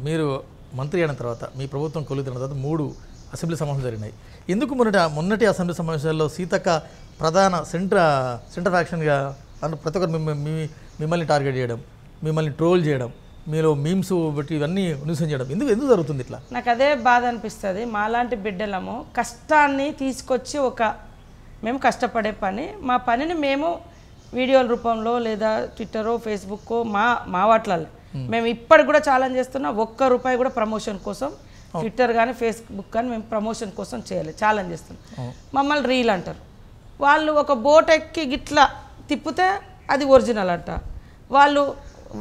మీరు మంత్రి అయిన తర్వాత మీ ప్రభుత్వం కొలుతున్న తర్వాత 3 అసెంబ్లీ సమావేశాలు జరిగినాయి. ఎందుకు మొన్నటి అసెంబ్లీ సమావేశాల్లో సీతక్క ప్రధాన సెంటర్ ఫ్యాక్షన్గా ప్రతి ఒక్కరు మిమ్మల్ని టార్గెట్ చేయడం, మిమ్మల్ని ట్రోల్ చేయడం, మీలో మీమ్స్ బట్టి ఇవన్నీ న్యూస్ చేయడం ఎందుకు జరుగుతుంది ఇట్లా? నాకు అదే బాధ అనిపిస్తుంది. మాలాంటి బిడ్డలము కష్టాన్ని తీసుకొచ్చి మేము కష్టపడే మా పనిని మేము వీడియోల రూపంలో లేదా ట్విట్టరో ఫేస్బుక్కో మా వాట్లలో మేము ఇప్పటికి కూడా ఛాలెంజ్ చేస్తున్నాం. ₹1 కూడా ప్రమోషన్ కోసం ట్విట్టర్ కానీ ఫేస్బుక్ కానీ మేము ప్రమోషన్ కోసం చేయాలి, ఛాలెంజ్ చేస్తున్నాం. మమ్మల్ని రీల్ అంటారు. వాళ్ళు ఒక బోట్ ఎక్కి గిట్లా తిప్పితే అది ఒరిజినల్ అంట. వాళ్ళు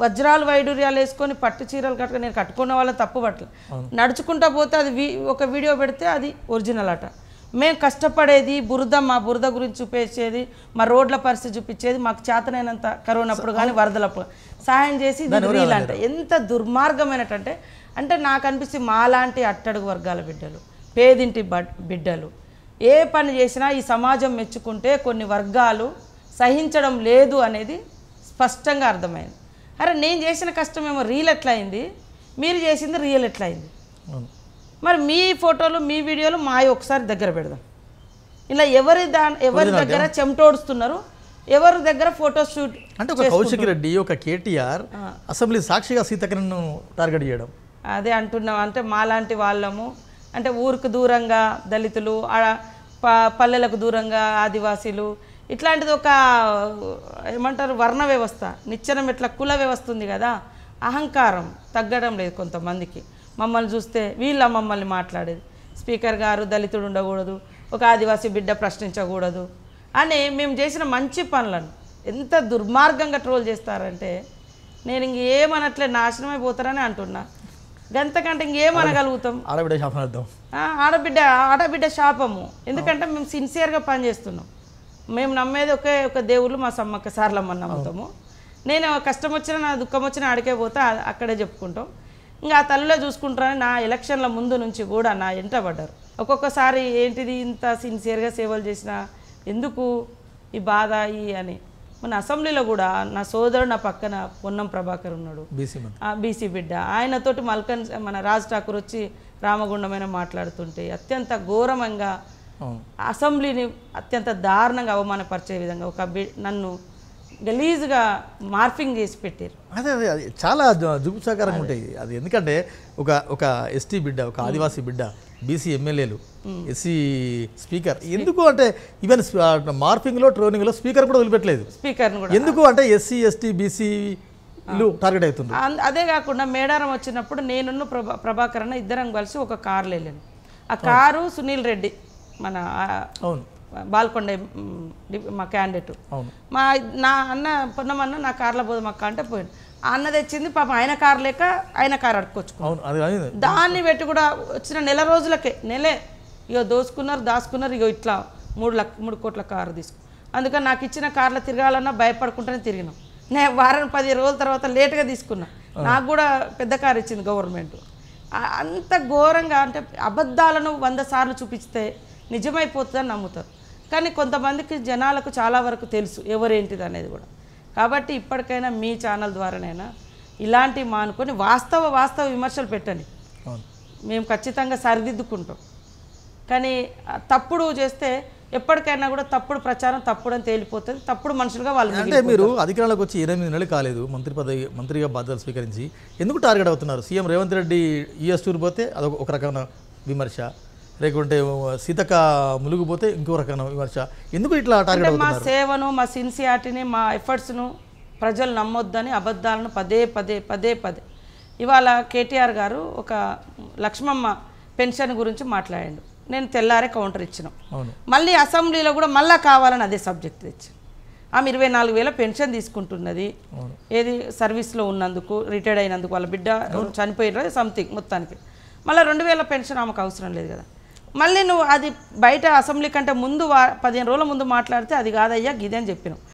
వజ్రాలు వైడూర్యాలు వేసుకొని పట్టు చీరలు కట్టుకొని నేను కట్టుకున్న వాళ్ళని తప్పు పట్టలేదు. నడుచుకుంటా పోతే అది ఒక వీడియో పెడితే అది ఒరిజినల్ అట. మేము కష్టపడేది మా బురద గురించి చూపించేది, మా రోడ్ల పరిస్థితి చూపించేది, మాకు చేతనైనంత కరోనాప్పుడు కానీ వరదలప్పుడు సహాయం చేసి రీల్ అంట. ఎంత దుర్మార్గమైనటంటే అంటే నాకు అనిపిస్తుంది మాలాంటి అట్టడుగు వర్గాల బిడ్డలు, పేదింటి బిడ్డలు ఏ పని చేసినా ఈ సమాజం మెచ్చుకుంటే కొన్ని వర్గాలు సహించడం లేదు అనేది స్పష్టంగా అర్థమైంది. అరే నేను చేసిన కష్టం ఏమో రీల్ ఎట్లా అయింది, మీరు చేసింది రియల్ ఎట్లా అయింది? మరి మీ ఫోటోలు మీ వీడియోలు మావి ఒకసారి దగ్గర పెడదాం. ఇలా ఎవరి దగ్గర చెమటోడుస్తున్నారు, ఎవరి దగ్గర ఫోటో షూట్ అంటే ఒక కౌశిక్ రెడ్డి ఒక కేటీఆర్ అసెంబ్లీ సాక్షిగా సీతక్కను టార్గెట్ చేయడం అదే అంటున్నాం. అంటే మాలాంటి వాళ్ళము అంటే ఊరికి దూరంగా దళితులు, పల్లెలకు దూరంగా ఆదివాసీలు, ఇట్లాంటిది ఒక ఏమంటారు వర్ణ వ్యవస్థ, నిచ్చెన మెట్ల కుల వ్యవస్థ ఉంది కదా. అహంకారం తగ్గడం లేదు కొంతమందికి. మమ్మల్ని చూస్తే మమ్మల్ని మాట్లాడేది స్పీకర్ గారు దళితుడు ఉండకూడదు, ఒక ఆదివాసీ బిడ్డ ప్రశ్నించకూడదు అని మేము చేసిన మంచి పనులను ఎంత దుర్మార్గంగా ట్రోల్ చేస్తారంటే నేను ఇంకేమనట్లే నాశనం అయిపోతారని అంటున్నా. గంతకంటే ఇంకేమనగలుగుతాం? ఆడబిడ్డ శాపము. ఎందుకంటే మేము సిన్సియర్గా పనిచేస్తున్నాం. మేము నమ్మేది ఒక దేవుళ్ళు మా సమ్మక్క సార్లమ్మని నమ్ముతాము. నేను కష్టం వచ్చినా నా దుఃఖం వచ్చినా ఆడికే పోతే అక్కడే చెప్పుకుంటాం. ఇంకా ఆ తల్లిలో చూసుకుంటారని నా ఎలక్షన్ల ముందు నుంచి కూడా నా ఎంట పడ్డారు. ఒక్కొక్కసారి ఏంటిది ఇంత సిన్సియర్గా సేవలు చేసిన ఎందుకు ఈ బాధ అని. మన అసెంబ్లీలో కూడా నా సోదరుడు నా పక్కన పొన్నం ప్రభాకర్ ఉన్నాడు, బీసీ బిడ్డ. ఆయనతోటి మన రాజ్ ఠాకూర్ వచ్చి రామగుండమైన మాట్లాడుతుంటే అత్యంత ఘోరమంగా అసెంబ్లీని అత్యంత దారుణంగా అవమానపరిచే విధంగా నన్ను గలీజ్గా మార్ఫింగ్ చేసి పెట్టారు. అదే అది చాలా జుగుప్సాకరంగా ఉంటాయి అది. ఎందుకంటే ఒక ఎస్టీ బిడ్డ, ఒక ఆదివాసీ బిడ్డ, బీసీ ఎమ్మెల్యేలు, ఎస్సీ స్పీకర్, ఎందుకు అంటే ఈవెన్ మార్ఫింగ్లో ట్రోలింగ్లో స్పీకర్ కూడా వదిలిపెట్టలేదు. స్పీకర్ని కూడా ఎందుకు అంటే ఎస్సీ ఎస్టీ బీసీలు టార్గెట్ అవుతుంది. అదే కాకుండా మేడారం వచ్చినప్పుడు నేను ప్రభాకర్ అన్న ఇద్దరం కలిసి ఒక కారులో వెళ్ళాను. ఆ కారు సునీల్ రెడ్డి మన బాల్కొండ మా క్యాండిడేట్, నా అన్న పొన్నమన్న నా కార్లో పోదాం అక్క అంటే పోయాను. అన్న తెచ్చింది పాపం ఆయన కారు లేక ఆయన కారు అడుక్కొచ్చుకున్నాను. దాన్ని పెట్టి కూడా వచ్చిన నెల రోజులకే ఇగో దాచుకున్నారు ఇగో ఇట్లా 3 కోట్ల కారు తీసుకు. అందుకని నాకు ఇచ్చిన కార్లో తిరగాలన్నా భయపడుకుంటూనే తిరిగినాం. నేను వారం 10 రోజుల తర్వాత లేట్గా తీసుకున్నా. నాకు కూడా పెద్ద కారు ఇచ్చింది గవర్నమెంట్. అంత ఘోరంగా అంటే అబద్ధాలను 100 సార్లు చూపిస్తే నిజమైపోతుందని నమ్ముతారు. కానీ కొంతమందికి జనాలకు చాలా వరకు తెలుసు ఎవరేంటిది అనేది కూడా. కాబట్టి ఇప్పటికైనా మీ ఛానల్ ద్వారానైనా ఇలాంటి మానుకొని వాస్తవ విమర్శలు పెట్టండి. మేము ఖచ్చితంగా సరిదిద్దుకుంటాం. కానీ తప్పుడు చేస్తే ఎప్పటికైనా కూడా తప్పుడు ప్రచారం తప్పుడని తేలిపోతుంది. తప్పుడు మనుషులుగా వాళ్ళు. అంటే మీరు అధికారంలోకి వచ్చి 8 నెలలు కాలేదు, మంత్రిగా బాధ్యతలు స్వీకరించి ఎందుకు టార్గెట్ అవుతున్నారు? CM Revanth Reddy US tour పోతే అదొక రకమైన విమర్శ, లేకుంటే సీతక్క ములుగుపోతే ఇంకో రకమైన విమర్శ. ఎందుకు ఇట్లా టార్గెట్ అవుతున్నారు? మా సేవను, మా సిన్సియారిటీని, మా ఎఫర్ట్స్ను ప్రజలు నమ్మొద్దని అబద్ధాలను పదే ఇవాళ కేటీఆర్ గారు ఒక లక్ష్మమ్మ పెన్షన్ గురించి మాట్లాడాడు. నేను తెల్లారే కౌంటర్ ఇచ్చినాం. మళ్ళీ అసెంబ్లీలో కూడా మళ్ళీ కావాలని అదే సబ్జెక్ట్ తెచ్చి ఆమె 24,000 పెన్షన్ తీసుకుంటున్నది. ఏది సర్వీస్లో ఉన్నందుకు, రిటైర్డ్ అయినందుకు, వాళ్ళ బిడ్డ చనిపోయిన సంథింగ్ మొత్తానికి. మళ్ళీ 2,000 పెన్షన్ ఆమెకు అవసరం లేదు కదా. మళ్ళీ నువ్వు అది బయట అసెంబ్లీ కంటే ముందు 15 రోజుల ముందు మాట్లాడితే అది కాదయ్యా గిదే అని చెప్పినావు.